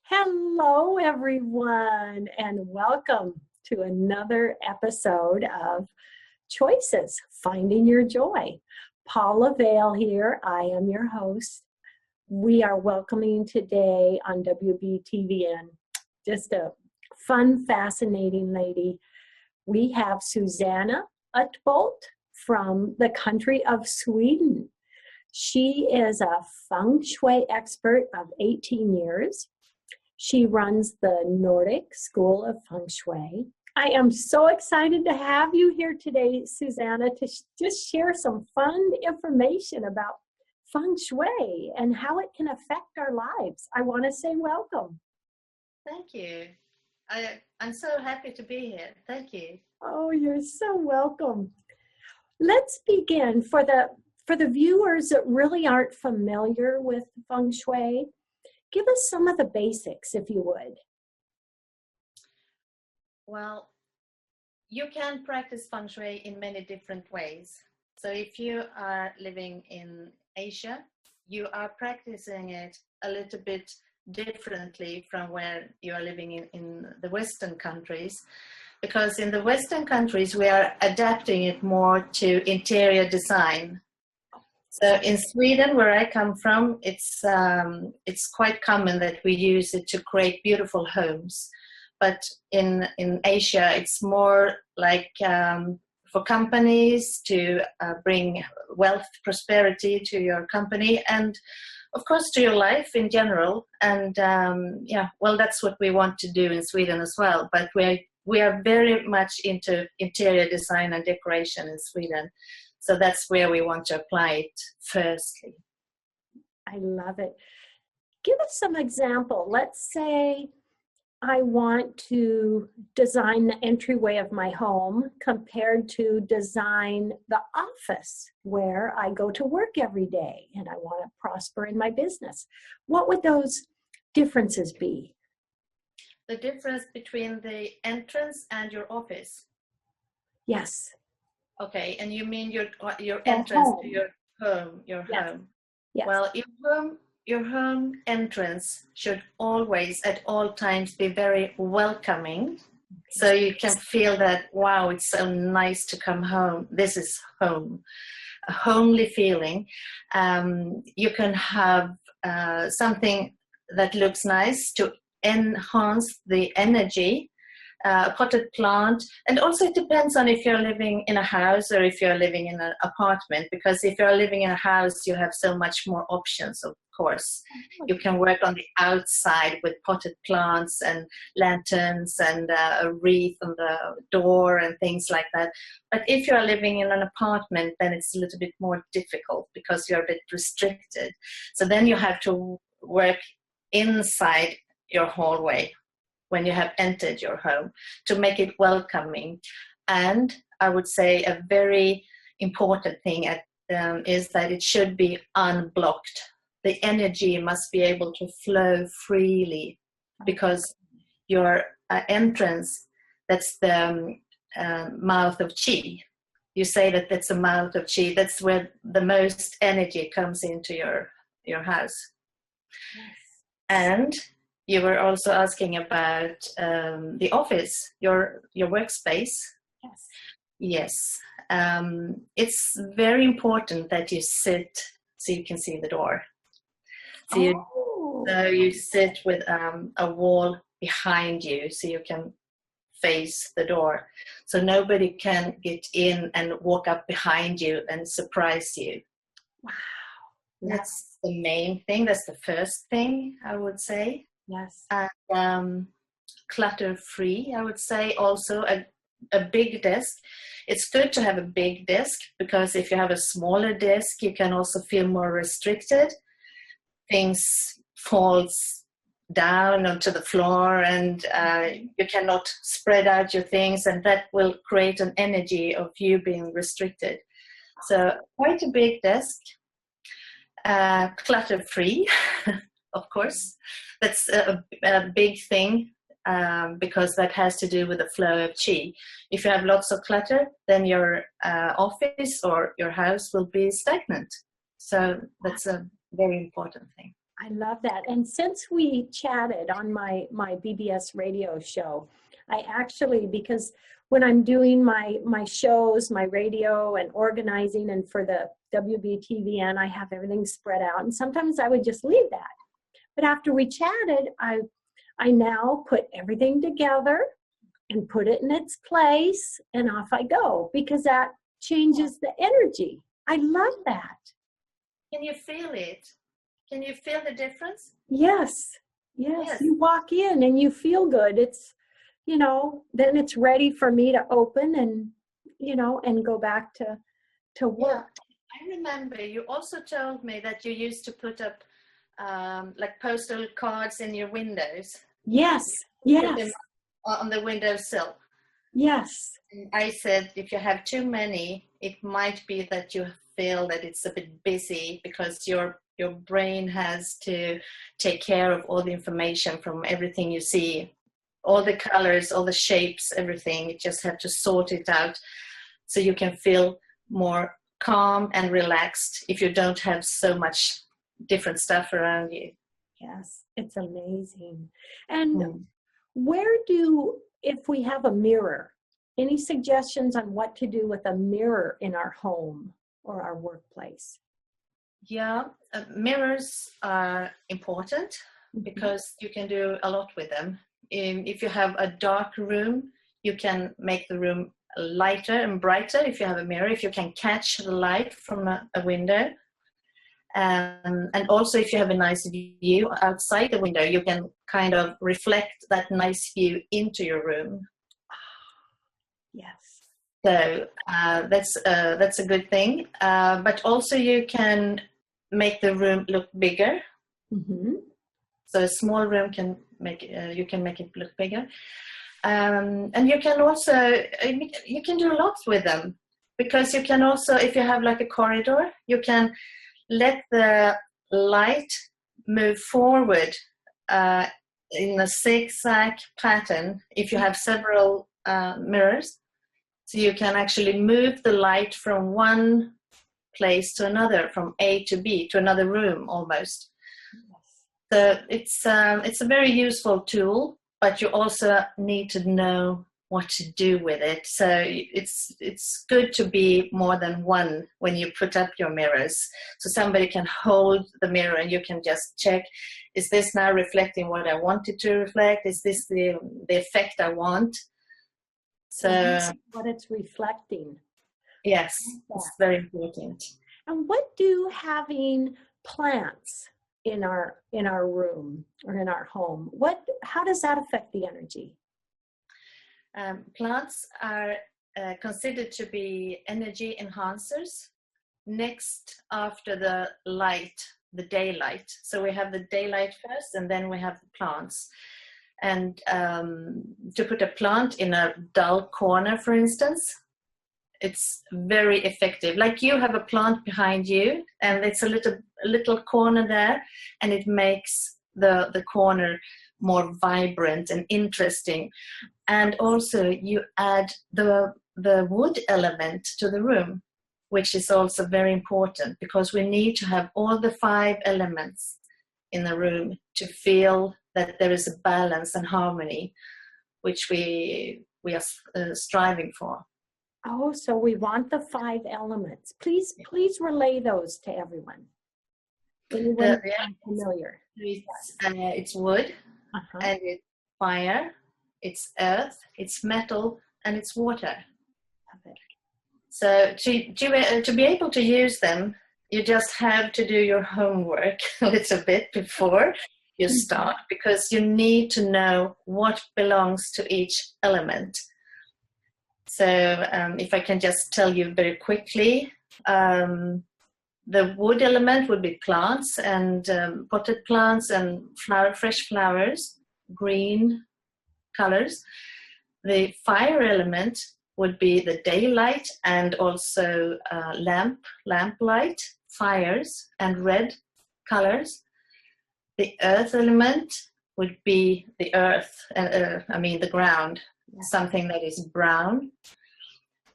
Hello, everyone, and welcome to another episode of Choices, Finding Your Joy. Paula Vail here. I am your host. We are welcoming today on WBTVN just a fun, fascinating lady. We have Susanna Utbult from the country of Sweden. She is a Feng Shui expert of 18 years. She runs the Nordic School of Feng Shui. I am so excited to have you here today, Susanna, to just share some fun information about Feng Shui and how it can affect our lives. I want to say welcome. Thank you. I'm so happy to be here. Thank you. Oh, you're so welcome. Let's begin. For the viewers that really aren't familiar with Feng Shui, give us some of the basics, if you would. Well, you can practice Feng Shui in many different ways. So if you are living in Asia, you are practicing it a little bit differently from where you are living in the Western countries. Because in the Western countries, we are adapting it more to interior design. So in Sweden, where I come from, it's quite common that we use it to create beautiful homes. But in Asia, it's more like for companies to bring wealth, prosperity to your company, and of course to your life in general. And that's what we want to do in Sweden as well. But we are very much into interior design and decoration in Sweden. So that's where we want to apply it firstly. I love it. Give us some example. Let's say I want to design the entryway of my home compared to design the office where I go to work every day and I want to prosper in my business. What would those differences be? The difference between the entrance and your office? Yes. Okay, and you mean your entrance to your home, Yes. home. Yes. Well, your home entrance should always, at all times, be very welcoming. So you can feel that, wow, it's so nice to come home. This is home, a homely feeling. You can have something that looks nice to enhance the energy. A potted plant, and also it depends on if you're living in a house or if you're living in an apartment, because if you're living in a house you have so much more options. Of course, you can work on the outside with potted plants and lanterns and a wreath on the door and things like that. But if you're living in an apartment, then it's a little bit more difficult because you're a bit restricted. So then you have to work inside your hallway when you have entered your home to make it welcoming. And I would say a very important thing is that it should be unblocked. The energy must be able to flow freely, because your entrance, that's the mouth of qi. You say that that's a mouth of qi. That's where the most energy comes into your house. Yes. And you were also asking about the office, your workspace. Yes. Yes. It's very important that you sit so you can see the door. So you sit with a wall behind you so you can face the door. So nobody can get in and walk up behind you and surprise you. Wow. That's the main thing. That's the first thing I would say. Yes. And clutter-free, I would say. Also a big desk. It's good to have a big desk, because if you have a smaller desk, you can also feel more restricted. Things falls down onto the floor, and you cannot spread out your things, and that will create an energy of you being restricted. So quite a big desk, clutter-free. Of course, that's a big thing, because that has to do with the flow of qi. If you have lots of clutter, then your office or your house will be stagnant. So that's a very important thing. I love that. And since we chatted on my BBS radio show, I actually, because when I'm doing my shows, my radio and organizing, and for the WBTVN, I have everything spread out. And sometimes I would just leave that. But after we chatted, I now put everything together and put it in its place, and off I go, because that changes the energy. I love that. Can you feel it? Can you feel the difference? Yes. You walk in and you feel good. It's, then it's ready for me to open and, and go back to work. Yeah. I remember you also told me that you used to put up like postal cards in your windows. Yes. Put them on the windowsill. Yes. And I said, if you have too many, it might be that you feel that it's a bit busy because your brain has to take care of all the information from everything you see, all the colors, all the shapes, everything. You just have to sort it out so you can feel more calm and relaxed if you don't have so much different stuff around you. Yes, it's amazing. And if we have a mirror, any suggestions on what to do with a mirror in our home or our workplace? Yeah, mirrors are important because you can do a lot with them. If you have a dark room, you can make the room lighter and brighter if you have a mirror, if you can catch the light from a window. And also if you have a nice view outside the window, you can kind of reflect that nice view into your room. Yes. So that's a good thing. But also you can make the room look bigger. Mm-hmm. So a small room can make it look bigger. And you can also you can do lots with them, because you can also, if you have like a corridor, you can let the light move forward in a zigzag pattern if you have several mirrors. So you can actually move the light from one place to another, from A to B, to another room almost. So it's a very useful tool, but you also need to know what to do with it. So it's good to be more than one when you put up your mirrors. So somebody can hold the mirror and you can just check, is this now reflecting what I want it to reflect? Is this the effect I want? So what it's reflecting. Yes, it's very important. And what do having plants in our room or in our home, how does that affect the energy? Plants are considered to be energy enhancers next after the light, the daylight. So we have the daylight first, and then we have the plants. And to put a plant in a dull corner, for instance, it's very effective. Like you have a plant behind you, and it's a little corner there, and it makes the corner more vibrant and interesting. And also you add the wood element to the room, which is also very important, because we need to have all the 5 elements in the room to feel that there is a balance and harmony, which we are striving for. Oh, so we want the 5 elements. Please relay those to everyone. Anyone familiar? It's wood, and it's fire, it's earth, it's metal, and it's water. So to be able to use them, you just have to do your homework a little bit before you start, because you need to know what belongs to each element. So if I can just tell you very quickly, the wood element would be plants and potted plants and fresh flowers, green colors. The fire element would be the daylight and also lamplight, fires, and red colors. The earth element would be the earth, the ground, something that is brown.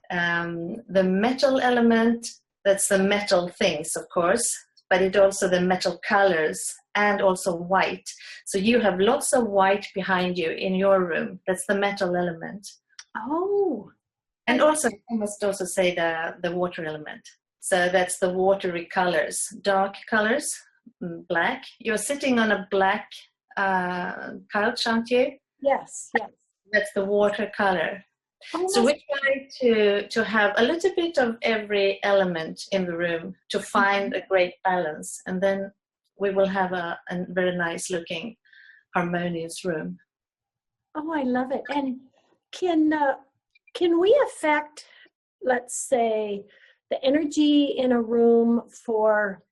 The metal element, that's the metal things, of course, but it also the metal colors, and also white. So you have lots of white behind you in your room. That's the metal element. Oh. And also, I must also say the water element. So that's the watery colors, dark colors, black. You're sitting on a black couch, aren't you? Yes, yes. That's the water color. Oh, So we try to have a little bit of every element in the room to find a great balance. And then we will have a very nice looking, harmonious room. oh, I love it. And can we affect, let's say, the energy in a room for,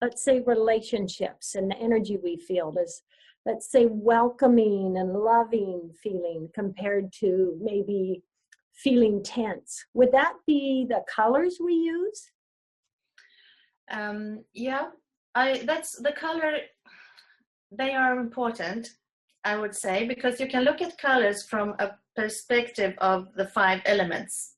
let's say, relationships, and the energy we feel is, let's say, welcoming and loving feeling compared to maybe feeling tense? Would that be the colors we use? Yeah, that's the color. They are important, I would say, because you can look at colors from a perspective of the 5 elements,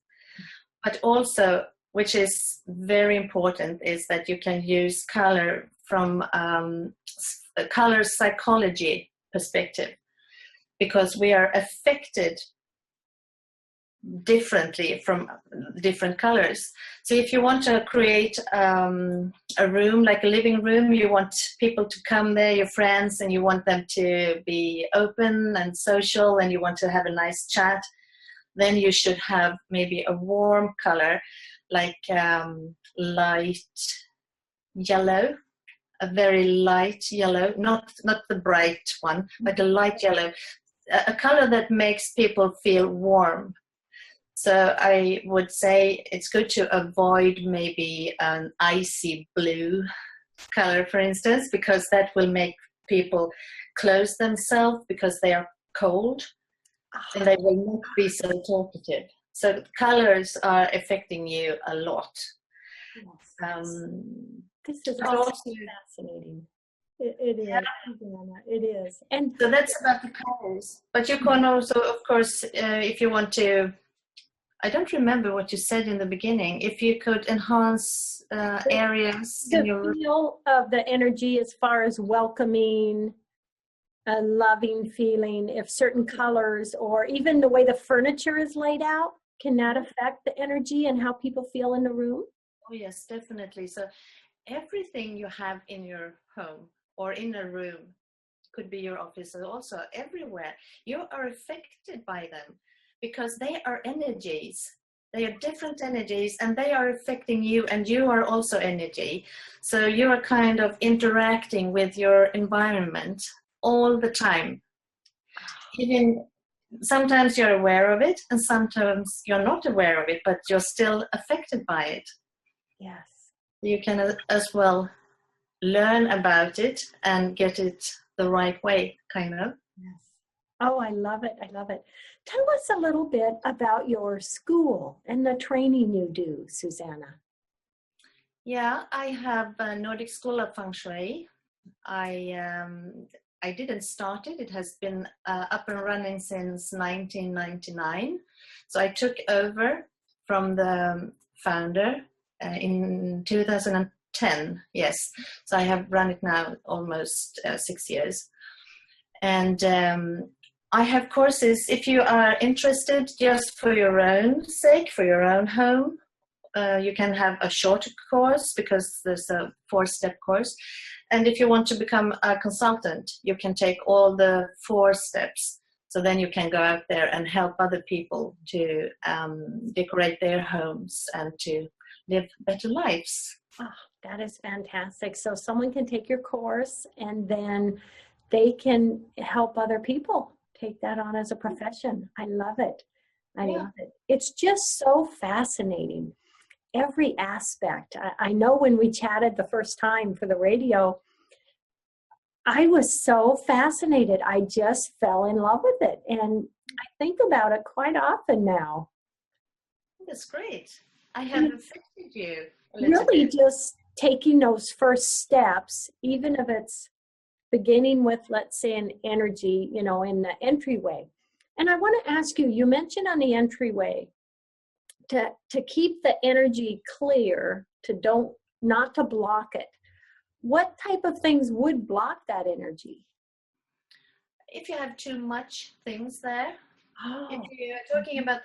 but also, which is very important, is that you can use color from a color psychology perspective, because we are affected differently from different colors. So if you want to create a room, like a living room, you want people to come there, your friends, and you want them to be open and social, and you want to have a nice chat, then you should have maybe a warm color, like light yellow, a very light yellow, not the bright one, but a light yellow, a color that makes people feel warm. So I would say it's good to avoid maybe an icy blue color, for instance, because that will make people close themselves because they are cold, and they will not be so talkative. So colors are affecting you a lot. Yes. This is also fascinating. It is. Yeah. It is. And so that's about the colors. But you can also, of course, if you want to, I don't remember what you said in the beginning, if you could enhance areas in your room. The feel of the energy as far as welcoming, a loving feeling, if certain colors or even the way the furniture is laid out, can that affect the energy and how people feel in the room? Oh yes, definitely. So everything you have in your home or in a room, could be your office, and also everywhere, you are affected by them because they are energies. They are different energies, and they are affecting you, and you are also energy. So you are kind of interacting with your environment all the time. Even sometimes you're aware of it, and sometimes you're not aware of it, but you're still affected by it. Yes. You can as well learn about it and get it the right way, kind of. Yes. Oh, I love it. I love it. Tell us a little bit about your school and the training you do, Susanna. Yeah, I have a Nordic School of Feng Shui. I didn't start it. It has been up and running since 1999. So I took over from the founder in 2010. Yes. So I have run it now almost 6 years. And I have courses, if you are interested just for your own sake, for your own home, you can have a shorter course because there's a 4-step course. And if you want to become a consultant, you can take all the 4 steps. So then you can go out there and help other people to decorate their homes and to live better lives. Oh, that is fantastic. So someone can take your course and then they can help other people take that on as a profession. I love it. I love it. It's just so fascinating. Every aspect. I know when we chatted the first time for the radio, I was so fascinated. I just fell in love with it. And I think about it quite often now. That's great. I have affected you a little really bit. Just taking those first steps, even if it's beginning with, let's say, an energy, in the entryway. And I want to ask you, you mentioned on the entryway to keep the energy clear, not to block it. what type of things would block that energy? If you have too much things there, Oh, if you're talking about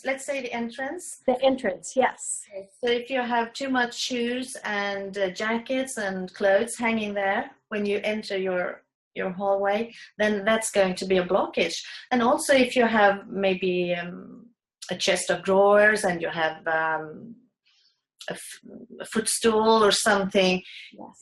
let's say the entrance. the entrance, yes. So if you have too much shoes and jackets and clothes hanging there when you enter your hallway, then that's going to be a blockage. And also if you have maybe a chest of drawers and you have a footstool or something, Yes.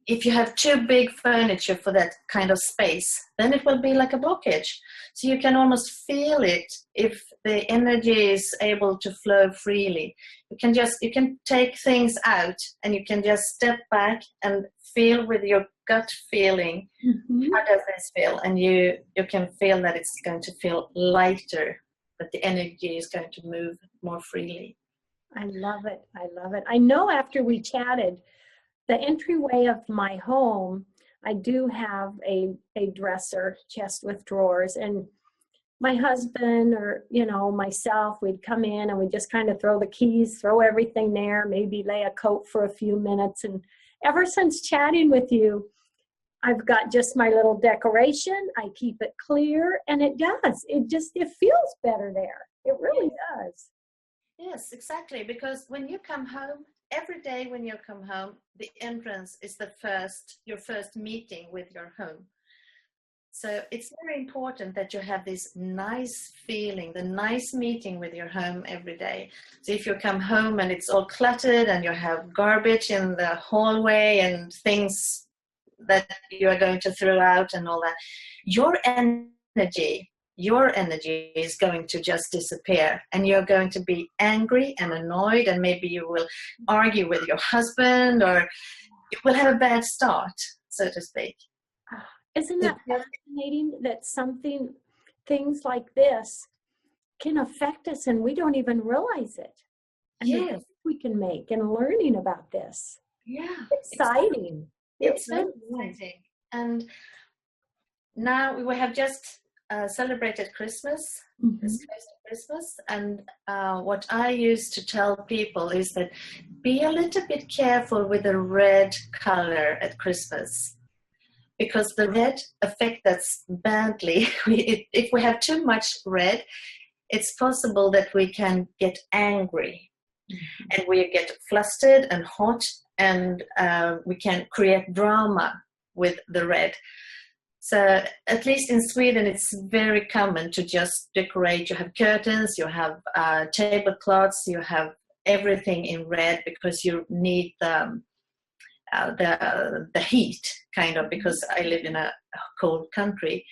if you have too big furniture for that kind of space, then it will be like a blockage. So you can almost feel it if the energy is able to flow freely. You can take things out and you can just step back and feel with your gut feeling, how does this feel? And you can feel that it's going to feel lighter, that the energy is going to move more freely. I love it. I love it. I know after we chatted, the entryway of my home, I do have a dresser, chest with drawers, and my husband or, myself, we'd come in and we'd just kind of throw the keys, throw everything there, maybe lay a coat for a few minutes. And ever since chatting with you, I've got just my little decoration. I keep it clear, and it does. It feels better there. It really does. Yes, exactly. Because when you come home, every day when you come home, the entrance is your first meeting with your home. So it's very important that you have this nice feeling, the nice meeting with your home every day. So if you come home and it's all cluttered and you have garbage in the hallway and things that you are going to throw out and all that, your energy is going to just disappear, and you're going to be angry and annoyed, and maybe you will argue with your husband, or you will have a bad start, so to speak. Isn't that fascinating that things like this can affect us and we don't even realize it? Yes. We can make and learning about this. Yeah. Exciting. It's very exciting. And now we have just celebrated Christmas. It's close to Christmas. And what I used to tell people is that be a little bit careful with the red color at Christmas, because the red affects us badly. If we have too much red, it's possible that we can get angry and we get flustered and hot, and we can create drama with the red. So at least in Sweden, it's very common to just decorate. You have curtains, you have tablecloths, you have everything in red, because you need the heat, kind of, because I live in a cold country.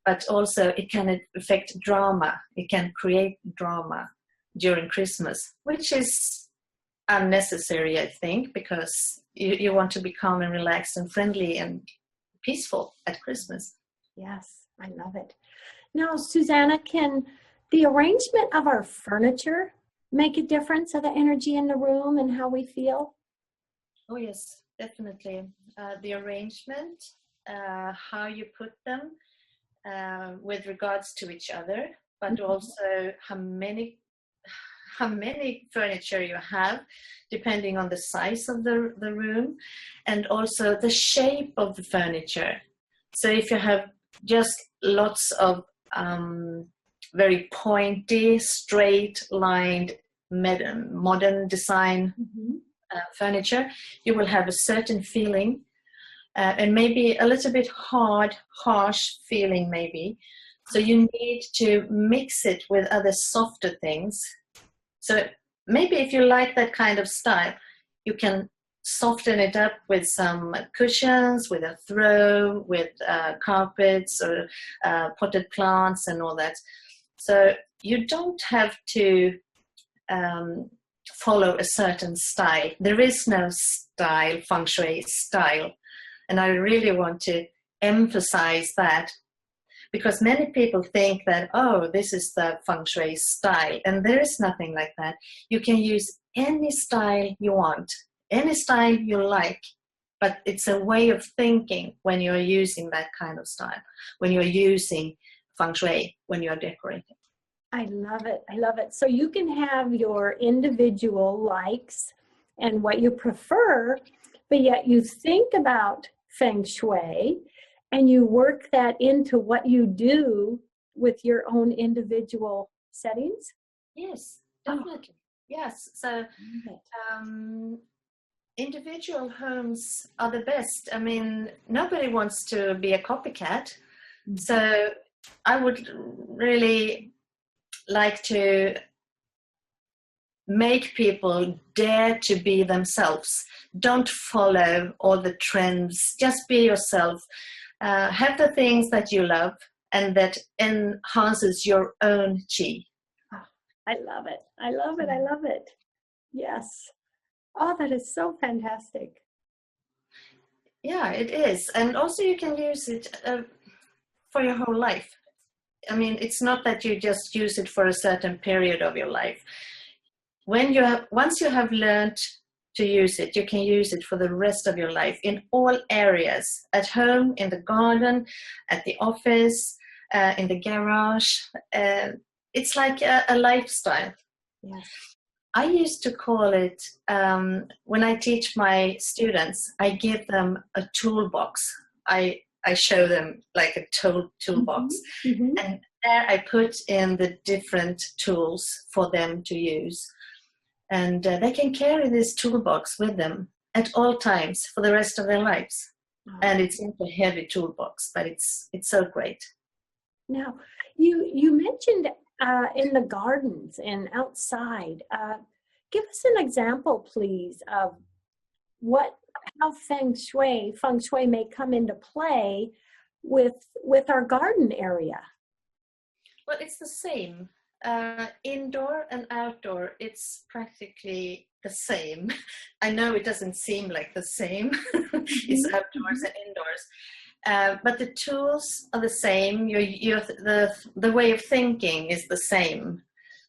But also it can affect drama. It can create drama during Christmas, which is unnecessary, I think, because you want to be calm and relaxed and friendly and peaceful at Christmas. Yes, I love it. Now, Susanna, can the arrangement of our furniture make a difference of the energy in the room and how we feel? Oh, yes, definitely. The arrangement, how you put them with regards to each other, but also how many furniture you have, depending on the size of the room, and also the shape of the furniture. So if you have just lots of very pointy, straight-lined, modern design furniture, you will have a certain feeling, and maybe a little bit harsh feeling maybe. So you need to mix it with other softer things. So maybe if you like that kind of style, you can soften it up with some cushions, with a throw, with carpets or potted plants and all that. So you don't have to follow a certain style. There is no style, Feng Shui style. And I really want to emphasize that, because many people think that, oh, this is the Feng Shui style, and there is nothing like that. You can use any style you want, any style you like, but it's a way of thinking when you're using that kind of style, when you're using Feng Shui, when you're decorating. I love it. I love it. So you can have your individual likes and what you prefer, but yet you think about Feng Shui and you work that into what you do with your own individual settings. Yes, definitely. Yes. So individual homes are the best. I mean, nobody wants to be a copycat. Mm-hmm. So I would really like to make people dare to be themselves. Don't follow all the trends. Just be yourself. Have the things that you love and that enhances your own chi. Oh, I love it. I love it. I love it. Yes. Oh, that is so fantastic. Yeah, it is. And also you can use it for your whole life. I mean, it's not that you just use it for a certain period of your life. Once you have learned to use it, you can use it for the rest of your life in all areas, at home, in the garden, at the office, in the garage. It's like a lifestyle. Yes. I used to call it, when I teach my students, I give them a toolbox. I show them like a toolbox. Mm-hmm. And there I put in the different tools for them to use. And they can carry this toolbox with them at all times for the rest of their lives. Oh. And it's not a heavy toolbox, but it's so great. Now, you mentioned in the gardens and outside. Give us an example, please, of how Feng Shui may come into play with our garden area. Well, it's the same. Indoor and outdoor, it's practically the same. I know it doesn't seem like the same. It's outdoors and indoors. But the tools are the same. The way of thinking is the same.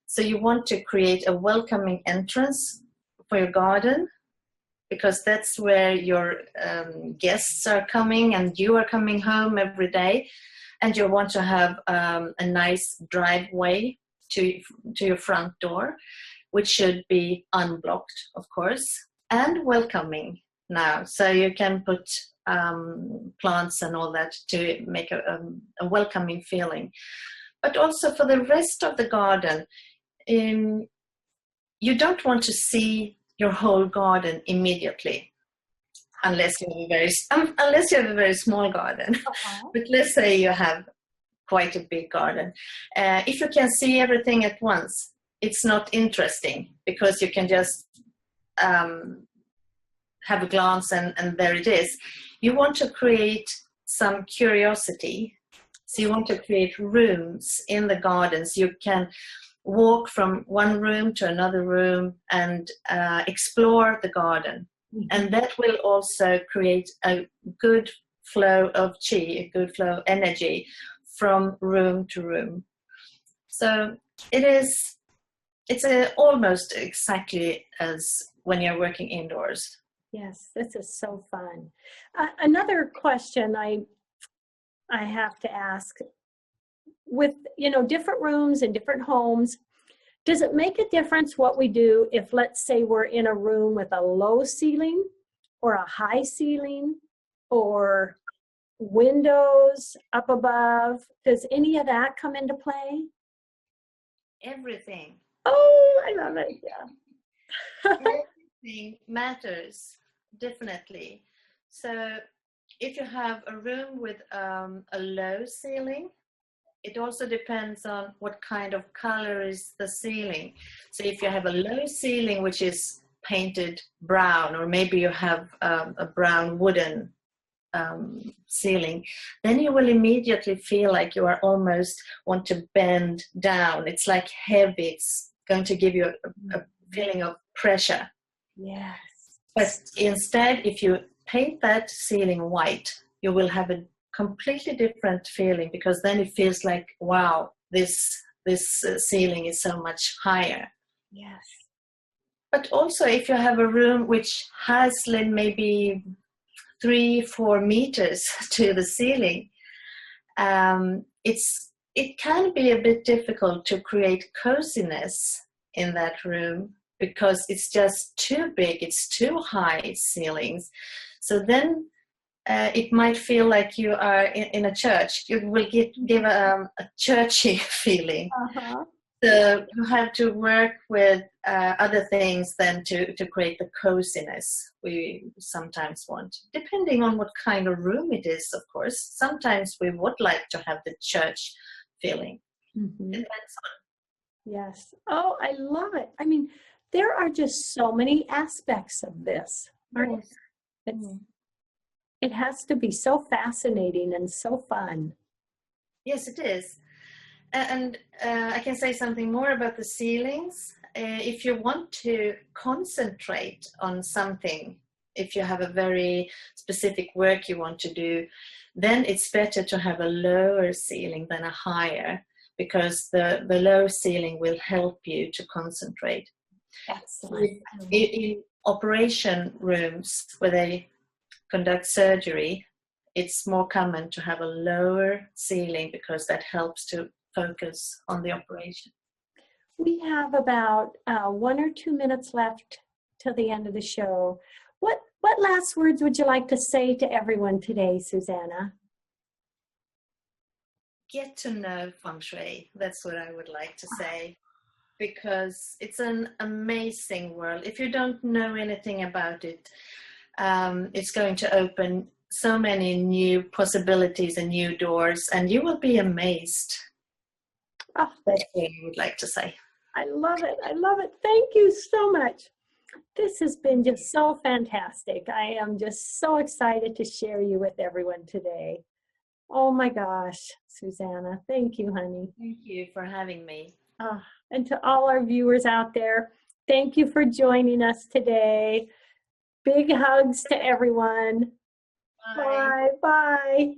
So you want to create a welcoming entrance for your garden, because that's where your guests are coming and you are coming home every day. And you want to have a nice driveway to your front door, which should be unblocked, of course, and welcoming now. So you can put plants and all that to make a welcoming feeling. But also for the rest of the garden, you don't want to see your whole garden immediately, unless you have a very small garden. Uh-huh. But let's say you have quite a big garden. If you can see everything at once, it's not interesting, because you can just have a glance and there it is. You want to create some curiosity. So you want to create rooms in the gardens. You can walk from one room to another room and explore the garden. Mm-hmm. And that will also create a good flow of chi, a good flow of energy from room to room. So it's almost exactly as when you're working indoors. Yes, this is so fun. Another question I have to ask, with different rooms and different homes, does it make a difference what we do if, let's say, we're in a room with a low ceiling or a high ceiling or windows up above? Does any of that come into play? Everything. Oh, I love it. Yeah. Everything matters, definitely. So if you have a room with a low ceiling, it also depends on what kind of color is the ceiling. So if you have a low ceiling which is painted brown, or maybe you have a brown wooden ceiling, then you will immediately feel like you are almost want to bend down. It's like heavy. It's going to give you a feeling of pressure. Yes. But instead, if you paint that ceiling white, you will have a completely different feeling, because then it feels like, wow, this ceiling is so much higher. Yes. But also, if you have a room which has maybe 3-4 meters to the ceiling, it can be a bit difficult to create coziness in that room, because it's just too big, it's too high ceilings. So then it might feel like you are in a church. You will give a churchy feeling. Uh-huh. So you have to work with other things than to create the coziness we sometimes want, depending on what kind of room it is, of course. Sometimes we would like to have the church feeling. Mm-hmm. Depends on. Yes. Oh, I love it. I mean, there are just so many aspects of this. Yes. It has to be so fascinating and so fun. Yes, it is. And I can say something more about the ceilings. If you want to concentrate on something, if you have a very specific work you want to do, then it's better to have a lower ceiling than a higher, because the low ceiling will help you to concentrate. Excellent. In operation rooms where they conduct surgery, it's more common to have a lower ceiling because that helps to focus on the operation. We have about 1 or 2 minutes left till the end of the show. What last words would you like to say to everyone today, Susanna? Get to know Feng Shui. That's what I would like to say, because it's an amazing world. If you don't know anything about it, it's going to open so many new possibilities and new doors, and you will be amazed. Oh, that's what I would like to say. I love it. I love it. Thank you so much. This has been just so fantastic. I am just so excited to share you with everyone today. Oh my gosh, Susanna, thank you, honey. Thank you for having me. And to all our viewers out there, thank you for joining us today. Big hugs to everyone. Bye. Bye. Bye.